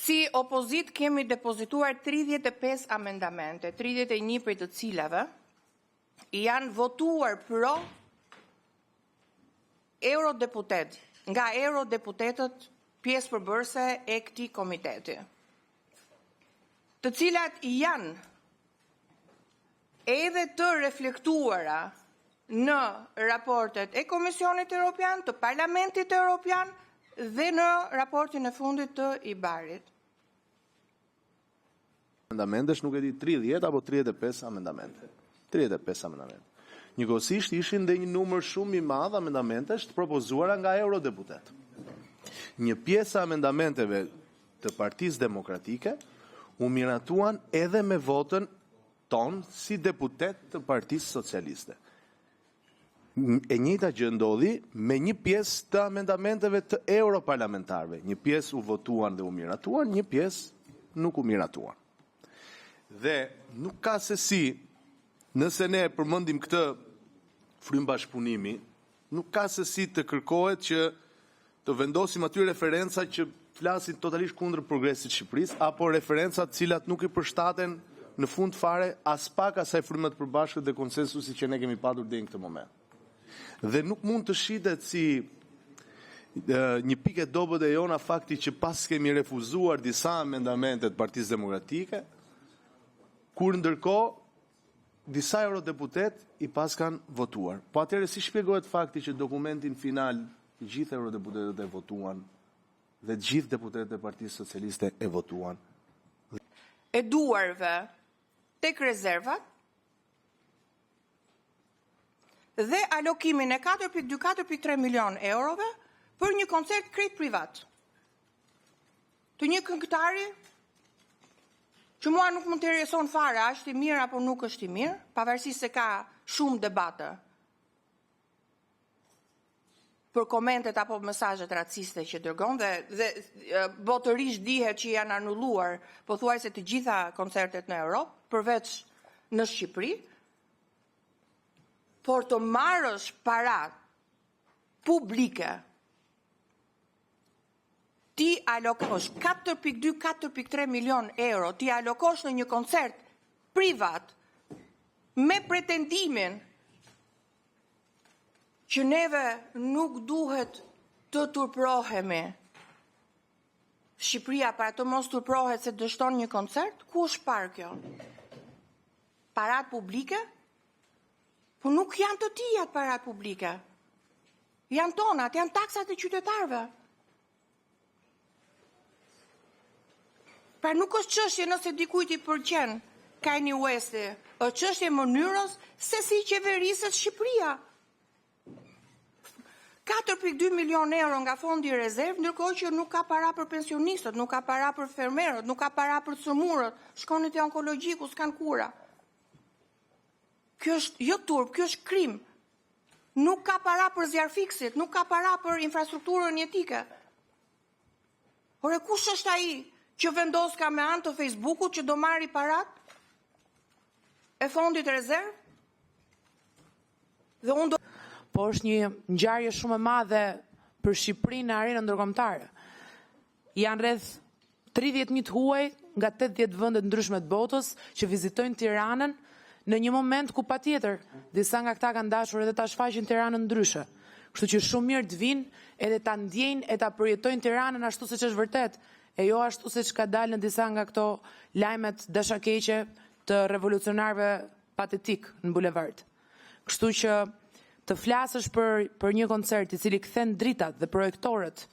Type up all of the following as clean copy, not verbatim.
Si opozit kemi depozituar 35 amendamente, 31 prej të cilave janë votuar pro nga eurodeputetët pjesë përbërëse e këtij komiteti, të cilat janë edhe të reflektuara në raportet e Komisionit Evropian, të Parlamentit Evropian dhe në raportin e fundit të IBAR-it. Amendamentesh nuk e di 30 apo 35 amendamente. 35 amendamente. Njëkohësisht ishin dhe një numër shumë i madh amendamentesh të propozuara nga eurodeputet. Një pjesë amendamenteve të Partisë Demokratike u miratuan edhe me votën tonë si deputet të Partisë Socialiste. E njëjta gjë ndodhi me një pjesë të amendamenteve të europarlamentarëve. Një pjesë u votuan dhe u miratuan, një pjesë nuk u miratuan. Dhe nuk ka se si, nëse ne përmendim këtë frym bashkëpunimi, nuk ka se si të kërkohet që të vendosim aty referenca që flasin totalisht kundër progresit të Shqipërisë, apo referenca të cilat nuk i përshtaten në fund fare as pak asaj fryme të përbashkët dhe konsensusi që ne kemi patur deri në këtë moment. Dhe nuk mund të shitet si një pikë e dobët e jona fakti që pas kemi refuzuar disa amendamente të Partisë Demokratike, kur ndërkohë disa eurodeputet i pas kanë votuar. Po atëherë si shpjegohet fakti që dokumentin final të gjithë eurodeputetët e votuan dhe të gjithë deputetët e Partisë Socialiste e votuan? E duarve tek rezervat dhe alokimin e 4,2-4,3 milion eurove për një koncert krejt privat të një këngëtari që mua nuk më intereson fare, a është i mirë apo nuk është i mirë, pavarësisht se ka shumë debate për komentet apo mesazhet raciste që dërgon dhe botërisht dihet që janë anulluar pothuajse të gjitha koncertet në Europë, përveç në Shqipëri. Por të marrësh para publike, ti alokosh 4,2-4,3 milion euro, ti alokosh në një koncert privat me pretendimin që neve nuk duhet të turprohemi. Shqipëria para të mos turprohet se dështon një koncert, ku është parë kjo? Parat publike? Po nuk janë të tijat parat publike. Janë tonat, janë taksat e qytetarëve. Pra nuk është çështje nëse dikujt i pëlqen Kanye Westi, është çështje mënyrës se si qeveriset Shqipëria. 4,2 milion euro nga fondi i rezervë, ndërkohë që nuk ka para për pensionistët, nuk ka para për fermerët, nuk ka para për sëmurët, shkoni te onkologjiku, s'kan kura. Kjo është jo turp, kjo është krim. Nuk ka para për zjarfiksit, nuk ka para për infrastrukturën jetike. Ore, kush është ai që vendos ka me anë të Facebookut që do marri parat e fondit rezervë? Dhe unë do... Po është një ngjarje shumë e madhe për Shqipërinë në arenën ndërkombëtare. Janë rreth 30.000 huaj nga 80 vende të ndryshme të botës që vizitojnë Tiranën në një moment ku patjetër disa nga këta kanë dashur edhe ta shfaqin Tiranën ndryshe. Kështu që shumë mirë të vinë edhe ta ndjejnë e ta përjetojnë Tiranën ashtu siç është vërtet, e jo ashtu siç ka dalë në disa nga këto lajmet dashakeqe të revolucionarëve patetik në bulevard. Kështu që të flasësh për një koncert i cili kthen dritat dhe projektorët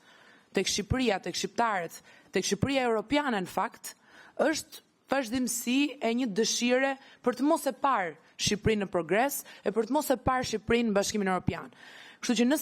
tek Shqipëria, tek shqiptarët, tek Shqipëria europiane në fakt, është vazhdimsi e një dëshire për të mos e parë Shqipërinë në progres e për të mos e parë Shqipërinë në Bashkimin Evropian. Kështu që nëse